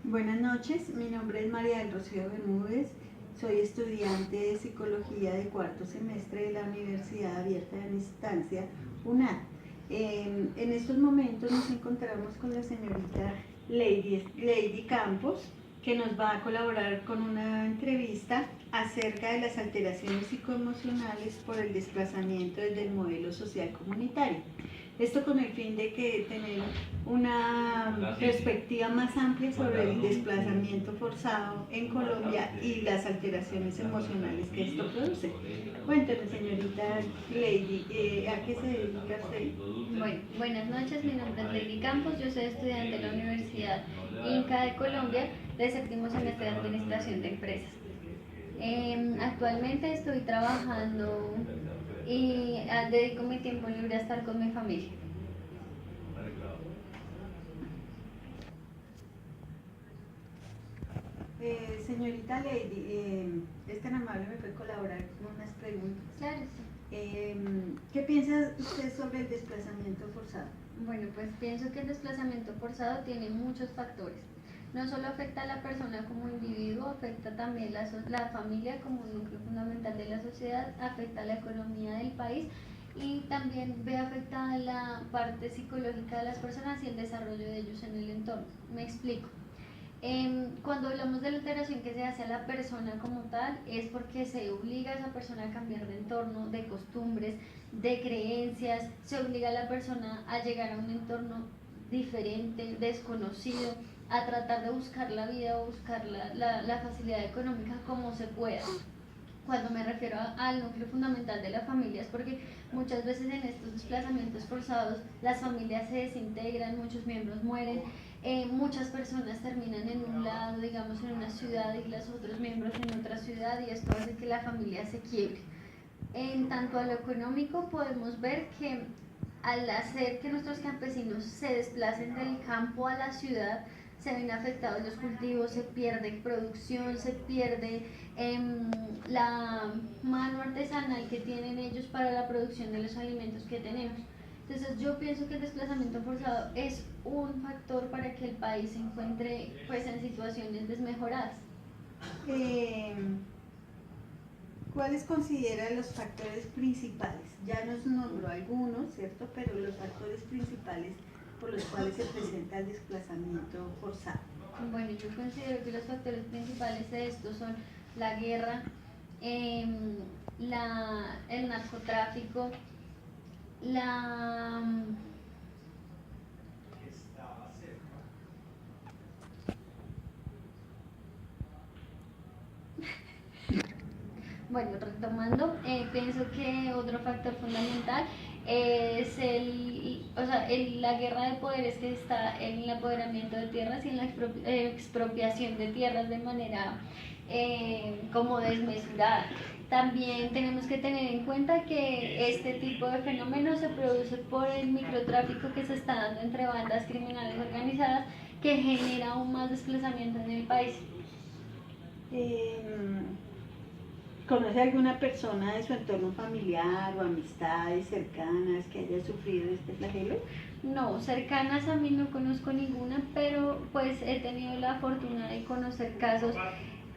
Buenas noches, mi nombre es María del Rocío Bermúdez, soy estudiante de Psicología de cuarto semestre de la Universidad Abierta de Distancia, UNAD. En estos momentos nos encontramos con la señorita Lady Campos, que nos va a colaborar con una entrevista acerca de las alteraciones psicoemocionales por el desplazamiento desde el modelo social comunitario. Esto con el fin de que tener una perspectiva más amplia sobre el desplazamiento forzado en Colombia y las alteraciones emocionales que esto produce. Cuénteme, señorita Lady, ¿a qué se dedica usted? Bueno, buenas noches, mi nombre es Lady Campos, yo soy estudiante de la Universidad Inca de Colombia de séptimo semestre de Administración de Empresas. Actualmente estoy trabajando y dedico mi tiempo libre a estar con mi familia. Señorita Lady, es tan amable, me puede colaborar con unas preguntas. Claro, sí. ¿Qué piensa usted sobre el desplazamiento forzado? Bueno, pues pienso que el desplazamiento forzado tiene muchos factores. No solo afecta a la persona como individuo, afecta también la familia como un núcleo fundamental de la sociedad, afecta a la economía del país y también ve afectada la parte psicológica de las personas y el desarrollo de ellos en el entorno. Me explico. Cuando hablamos de la alteración que se hace a la persona como tal, es porque se obliga a esa persona a cambiar de entorno, de costumbres, de creencias, se obliga a la persona a llegar a un entorno diferente, desconocido, a tratar de buscar la vida o buscar la facilidad económica como se pueda. Cuando me refiero al núcleo fundamental de la familia es porque muchas veces en estos desplazamientos forzados las familias se desintegran, muchos miembros mueren, muchas personas terminan en un lado, digamos en una ciudad y los otros miembros en otra ciudad y esto hace que la familia se quiebre. En tanto a lo económico podemos ver que al hacer que nuestros campesinos se desplacen del campo a la ciudad, se ven afectados los cultivos, se pierde producción, se pierde la mano artesanal que tienen ellos para la producción de los alimentos que tenemos. Entonces yo pienso que el desplazamiento forzado es un factor para que el país se encuentre pues en situaciones desmejoradas. Eh, ¿Cuáles considera los factores principales? Ya nos nombró algunos, ¿cierto? Pero los factores principales por los cuales se presenta el desplazamiento forzado. Bueno, yo considero que los factores principales de esto son la guerra, el narcotráfico, la Bueno, retomando, pienso que otro factor fundamental es la guerra de poderes que está en el apoderamiento de tierras y en la expropiación de tierras de manera como desmesurada. También tenemos que tener en cuenta que este tipo de fenómenos se produce por el microtráfico que se está dando entre bandas criminales organizadas que genera aún más desplazamiento en el país. ¿Conoce alguna persona de su entorno familiar o amistades cercanas que haya sufrido este flagelo? No, cercanas a mí no conozco ninguna, pero pues he tenido la fortuna de conocer casos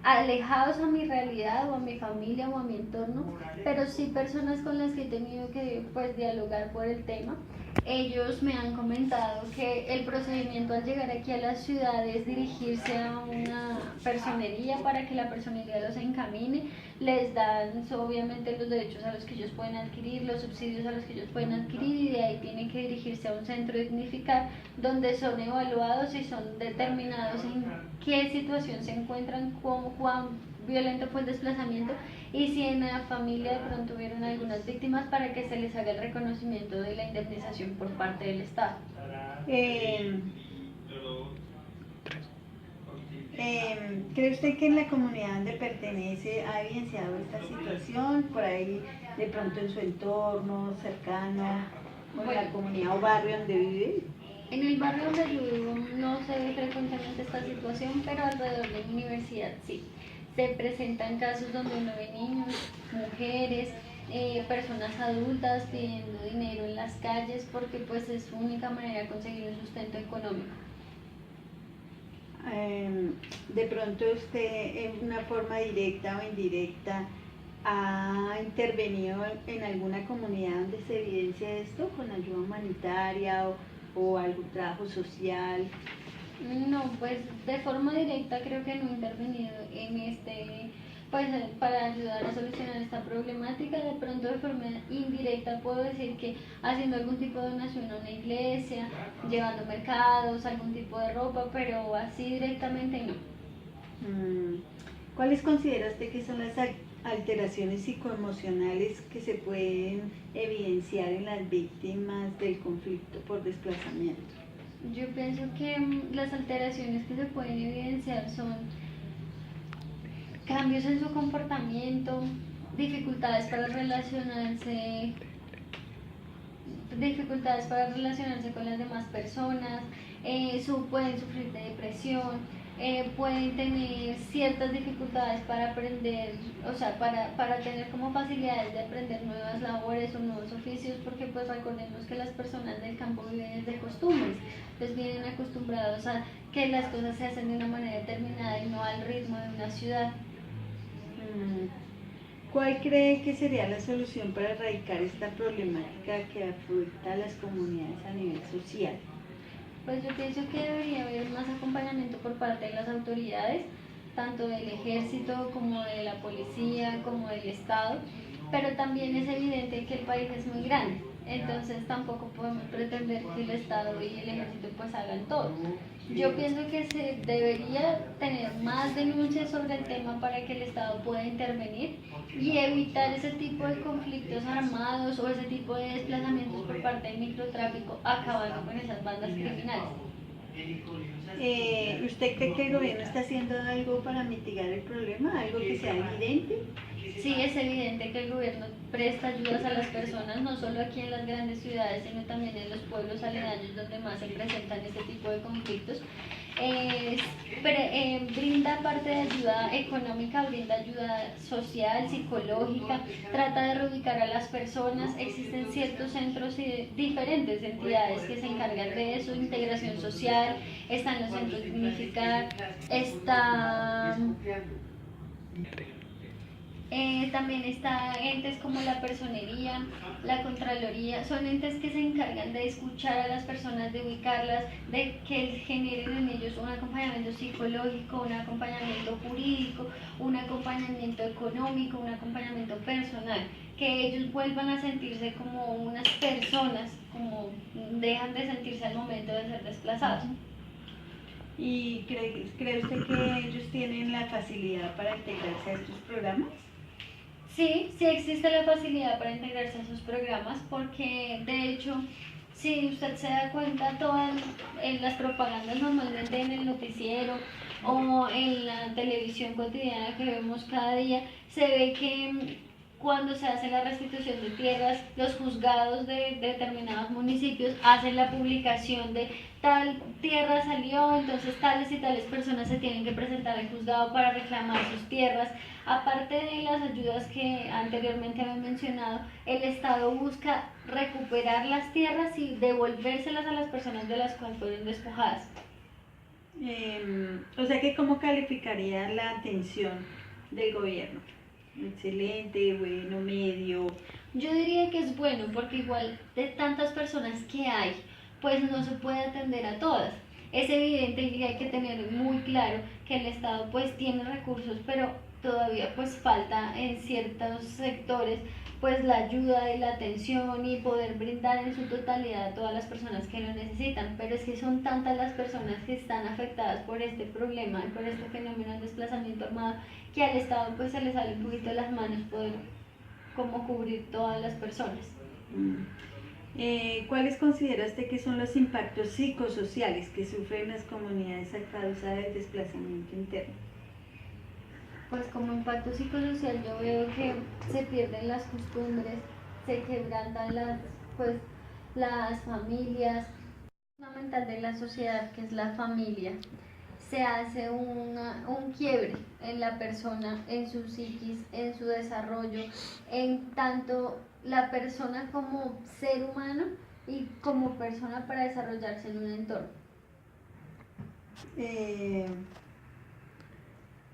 alejados a mi realidad o a mi familia o a mi entorno, pero sí personas con las que he tenido que pues dialogar por el tema. Ellos me han comentado que el procedimiento al llegar aquí a la ciudad es dirigirse a una personería para que la personería los encamine, les dan obviamente los derechos a los que ellos pueden adquirir, los subsidios a los que ellos pueden adquirir y de ahí tienen que dirigirse a un centro de dignificar donde son evaluados y son determinados en qué situación se encuentran, cuán violento fue el desplazamiento y si en la familia de pronto hubieron algunas víctimas para que se les haga el reconocimiento de la indemnización por parte del Estado. ¿Cree usted que en la comunidad donde pertenece ha evidenciado esta situación? Por ahí, de pronto en su entorno cercano, o en la comunidad o barrio donde vive. En el barrio donde yo vivo no se ve frecuentemente esta situación, pero alrededor de mi universidad sí. Se presentan casos donde uno ve niños, mujeres, personas adultas pidiendo dinero en las calles porque pues es su única manera de conseguir un sustento económico. De pronto usted en una forma directa o indirecta ha intervenido en alguna comunidad donde se evidencia esto con ayuda humanitaria o algún trabajo social. No, pues de forma directa creo que no he intervenido en pues para ayudar a solucionar esta problemática. De pronto de forma indirecta puedo decir que haciendo algún tipo de donación a una iglesia, llevando mercados, algún tipo de ropa, pero así directamente no. ¿Cuáles considera usted que son las alteraciones psicoemocionales que se pueden evidenciar en las víctimas del conflicto por desplazamiento? Yo pienso que las alteraciones que se pueden evidenciar son cambios en su comportamiento, dificultades para relacionarse, con las demás personas, pueden sufrir de depresión, pueden tener ciertas dificultades para aprender, o sea, para tener como facilidades de aprender nuevas labores o nuevos oficios, porque pues recordemos que las personas del campo viven de costumbres, pues vienen acostumbrados a que las cosas se hacen de una manera determinada y no al ritmo de una ciudad. ¿Cuál cree que sería la solución para erradicar esta problemática que afecta a las comunidades a nivel social? Pues yo pienso que debería haber más acompañamiento por parte de las autoridades, tanto del ejército como de la policía, como del Estado, pero también es evidente que el país es muy grande, entonces tampoco podemos pretender que el Estado y el ejército pues hagan todo. Yo pienso que se debería tener más denuncias sobre el tema para que el Estado pueda intervenir y evitar ese tipo de conflictos armados o ese tipo de desplazamientos por parte del microtráfico, acabando con esas bandas criminales. ¿Usted cree que el gobierno está haciendo algo para mitigar el problema? ¿Algo que sea evidente? Sí, es evidente que el gobierno presta ayudas a las personas, no solo aquí en las grandes ciudades, sino también en los pueblos aledaños donde más se presentan este tipo de conflictos. Brinda parte de ayuda económica, brinda ayuda social, psicológica, trata de reubicar a las personas. Existen ciertos centros y diferentes entidades que se encargan de eso, integración social, están los centros de Dignificar, también está entes como la personería, la contraloría, son entes que se encargan de escuchar a las personas, de ubicarlas, de que generen en ellos un acompañamiento psicológico, un acompañamiento jurídico, un acompañamiento económico, un acompañamiento personal, que ellos vuelvan a sentirse como unas personas, como dejan de sentirse al momento de ser desplazados. ¿Y cree usted que ellos tienen la facilidad para integrarse a estos programas? Sí, sí existe la facilidad para integrarse a esos programas porque de hecho, si usted se da cuenta, en las propagandas normalmente en el noticiero o en la televisión cotidiana que vemos cada día, se ve que cuando se hace la restitución de tierras, los juzgados de determinados municipios hacen la publicación de tal tierra salió, entonces tales y tales personas se tienen que presentar al juzgado para reclamar sus tierras. Aparte de las ayudas que anteriormente había mencionado, el Estado busca recuperar las tierras y devolvérselas a las personas de las cuales fueron despojadas. O sea que ¿cómo calificaría la atención del gobierno? Excelente, bueno, medio. Yo diría que es bueno porque igual de tantas personas que hay, pues no se puede atender a todas. Es evidente y hay que tener muy claro que el Estado pues tiene recursos, pero todavía pues falta en ciertos sectores pues la ayuda y la atención y poder brindar en su totalidad a todas las personas que lo necesitan, pero es que son tantas las personas que están afectadas por este problema y por este fenómeno del desplazamiento armado que al Estado pues se le sale un poquito de las manos poder como cubrir todas las personas. ¿Cuáles considera usted que son los impactos psicosociales que sufren las comunidades a causa del desplazamiento interno? Pues como impacto psicosocial yo veo que se pierden las costumbres, se quebrantan las familias, fundamental de la sociedad que es la familia. Se hace un quiebre en la persona, en su psiquis, en su desarrollo, en tanto la persona como ser humano y como persona para desarrollarse en un entorno. Eh,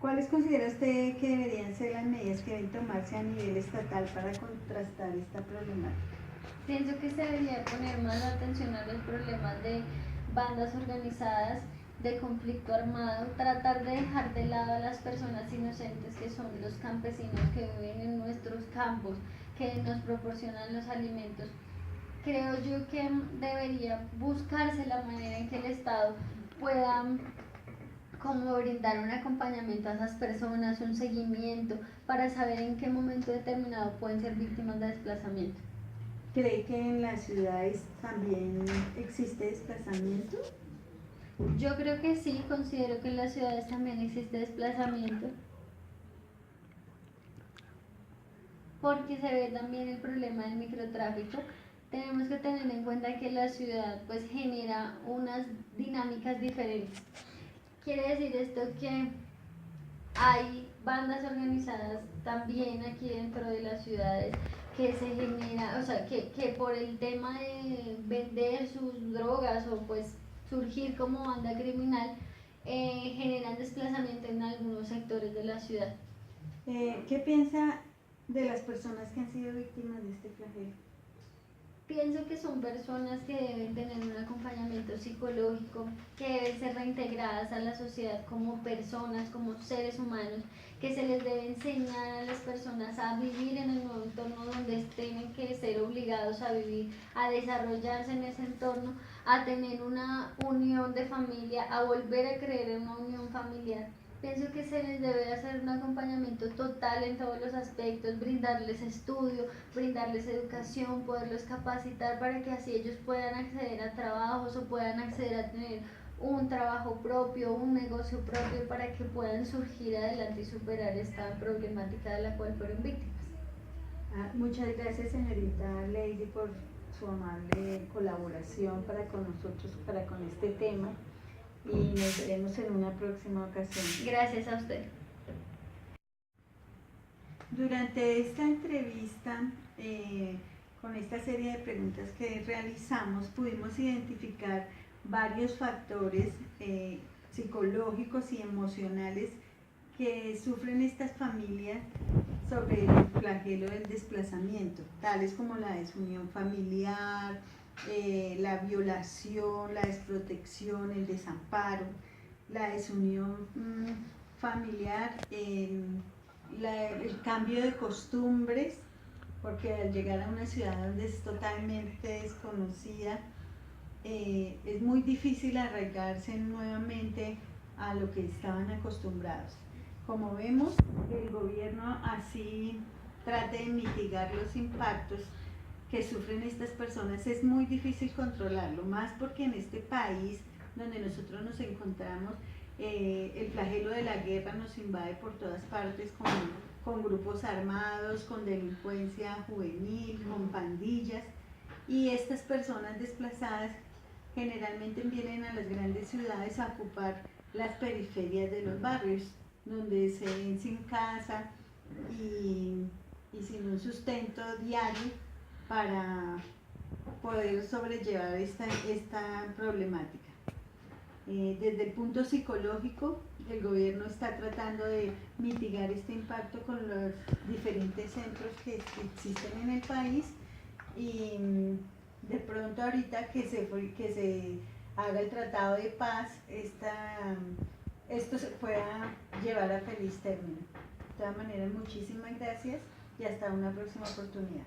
¿Cuáles considera usted que deberían ser las medidas que deben tomarse a nivel estatal para contrastar esta problemática? Pienso que se debería poner más atención a los problemas de bandas organizadas, de conflicto armado, tratar de dejar de lado a las personas inocentes que son los campesinos que viven en nuestros campos, que nos proporcionan los alimentos. Creo yo que debería buscarse la manera en que el Estado pueda como brindar un acompañamiento a esas personas, un seguimiento para saber en qué momento determinado pueden ser víctimas de desplazamiento. ¿Cree que en las ciudades también existe desplazamiento? Yo creo que sí, considero que en las ciudades también existe desplazamiento, porque se ve también el problema del microtráfico. Tenemos que tener en cuenta que la ciudad pues genera unas dinámicas diferentes. Quiere decir esto que hay bandas organizadas también aquí dentro de las ciudades que se genera, o sea, que por el tema de vender sus drogas o pues surgir como banda criminal, generan desplazamiento en algunos sectores de la ciudad. ¿Qué piensa de las personas que han sido víctimas de este flagelo? Pienso que son personas que deben tener un acompañamiento psicológico, que deben ser reintegradas a la sociedad como personas, como seres humanos, que se les debe enseñar a las personas a vivir en el nuevo entorno donde tienen que ser obligados a vivir, a desarrollarse en ese entorno, a tener una unión de familia, a volver a creer en una unión familiar. Pienso que se les debe hacer un acompañamiento total en todos los aspectos, brindarles estudio, brindarles educación, poderlos capacitar para que así ellos puedan acceder a trabajos o puedan acceder a tener un trabajo propio, un negocio propio para que puedan surgir adelante y superar esta problemática de la cual fueron víctimas. Muchas gracias, señorita Lady, por su amable colaboración para con nosotros, para con este tema, y nos veremos en una próxima ocasión. Gracias a usted. Durante esta entrevista, con esta serie de preguntas que realizamos, pudimos identificar varios factores psicológicos y emocionales que sufren estas familias sobre el flagelo del desplazamiento, tales como la desunión familiar, la violación, la desprotección, el desamparo, la desunión familiar, el cambio de costumbres, porque al llegar a una ciudad donde es totalmente desconocida, es muy difícil arraigarse nuevamente a lo que estaban acostumbrados. Como vemos, el gobierno así trata de mitigar los impactos que sufren estas personas. Es muy difícil controlarlo, más porque en este país donde nosotros nos encontramos, el flagelo de la guerra nos invade por todas partes con grupos armados, con delincuencia juvenil, con pandillas, y estas personas desplazadas generalmente vienen a las grandes ciudades a ocupar las periferias de los barrios, donde se ven sin casa y sin un sustento diario para poder sobrellevar esta problemática. Desde el punto psicológico, el gobierno está tratando de mitigar este impacto con los diferentes centros que existen en el país, y de pronto ahorita que se haga el tratado de paz, esto se pueda llevar a feliz término. De todas maneras, muchísimas gracias y hasta una próxima oportunidad.